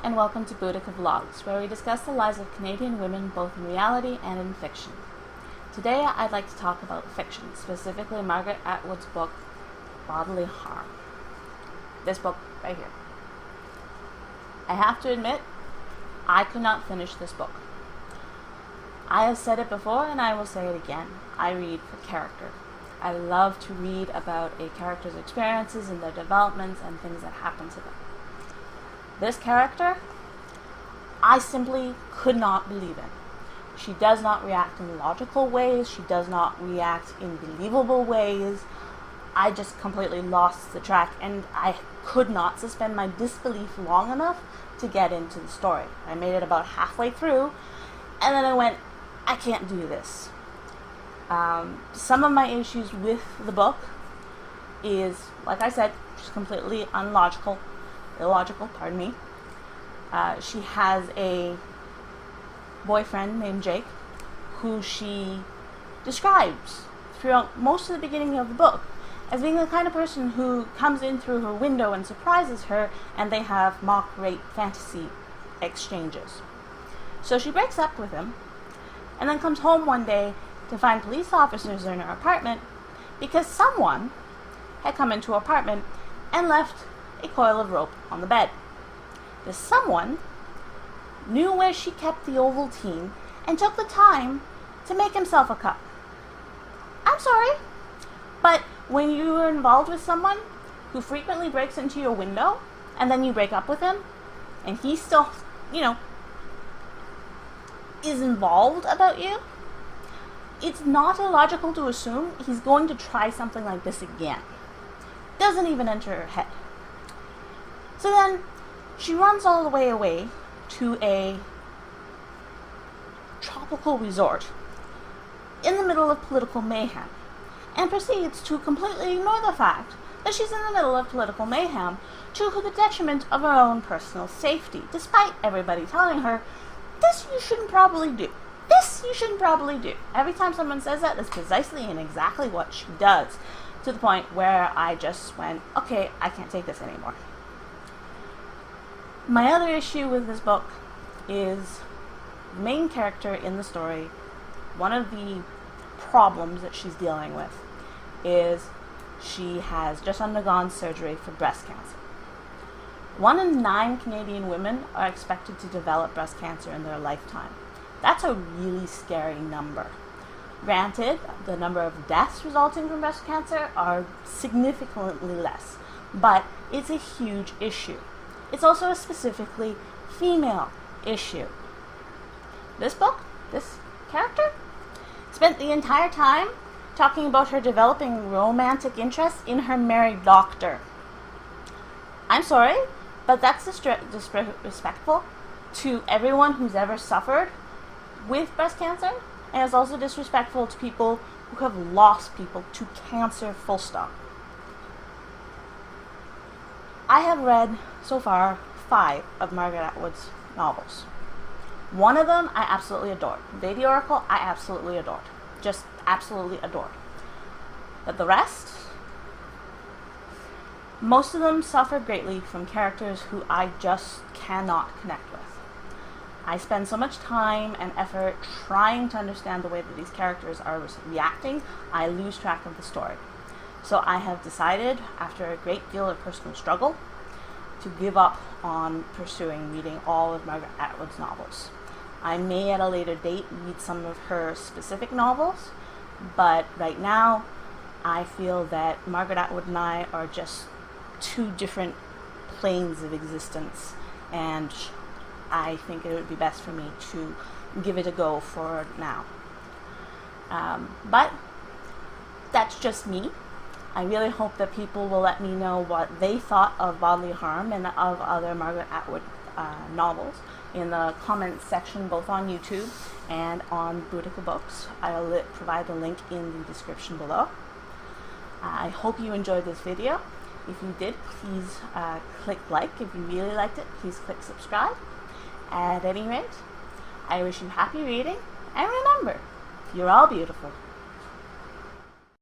and welcome to BoudicaVlogs, where we discuss the lives of Canadian women both in reality and in fiction. Today I'd like to talk about fiction, specifically Margaret Atwood's book, Bodily Harm. This book right here. I have to admit, I could not finish this book. I have said it before and I will say it again. I read for character. I love to read about a character's experiences and their developments and things that happen to them. This character, I simply could not believe in. She does not react in logical ways. She does not react in believable ways. I just completely lost the track, and I could not suspend my disbelief long enough to get into the story. I made it about halfway through, and then I went, I can't do this. Some of my issues with the book is, like I said, just completely illogical, pardon me. She has a boyfriend named Jake, who she describes throughout most of the beginning of the book as being the kind of person who comes in through her window and surprises her, and they have mock rape fantasy exchanges. So she breaks up with him, and then comes home one day to find police officers in her apartment because someone had come into her apartment and left a coil of rope on the bed. This someone knew where she kept the Ovaltine and took the time to make himself a cup. I'm sorry, but when you are involved with someone who frequently breaks into your window and then you break up with him and he still, is involved about you, it's not illogical to assume he's going to try something like this again. Doesn't even enter her head. So then she runs all the way away to a tropical resort in the middle of political mayhem and proceeds to completely ignore the fact that she's in the middle of political mayhem to the detriment of her own personal safety, despite everybody telling her, this you shouldn't probably do. This you shouldn't probably do. Every time someone says that, that's precisely and exactly what she does, to the point where I just went, okay, I can't take this anymore. My other issue with this book is the main character in the story. One of the problems that she's dealing with is she has just undergone surgery for breast cancer. 1 in 9 Canadian women are expected to develop breast cancer in their lifetime. That's a really scary number. Granted, the number of deaths resulting from breast cancer are significantly less, but it's a huge issue. It's also a specifically female issue. This book, this character, spent the entire time talking about her developing romantic interest in her married doctor. I'm sorry, but that's disrespectful to everyone who's ever suffered with breast cancer, and it's also disrespectful to people who have lost people to cancer, full stop. I have read, so far, 5 of Margaret Atwood's novels. One of them I absolutely adored. Lady Oracle, I absolutely adored. Just absolutely adored. But the rest, most of them suffer greatly from characters who I just cannot connect with. I spend so much time and effort trying to understand the way that these characters are reacting, I lose track of the story. So I have decided, after a great deal of personal struggle, to give up on pursuing reading all of Margaret Atwood's novels. I may at a later date read some of her specific novels, but right now I feel that Margaret Atwood and I are just 2 different planes of existence, and I think it would be best for me to give it a go for now. But that's just me. I really hope that people will let me know what they thought of Bodily Harm and of other Margaret Atwood novels in the comments section, both on YouTube and on Boudica Books. I'll provide the link in the description below. I hope you enjoyed this video. If you did, please click like. If you really liked it, please click subscribe. At any rate, I wish you happy reading, and remember, you're all beautiful.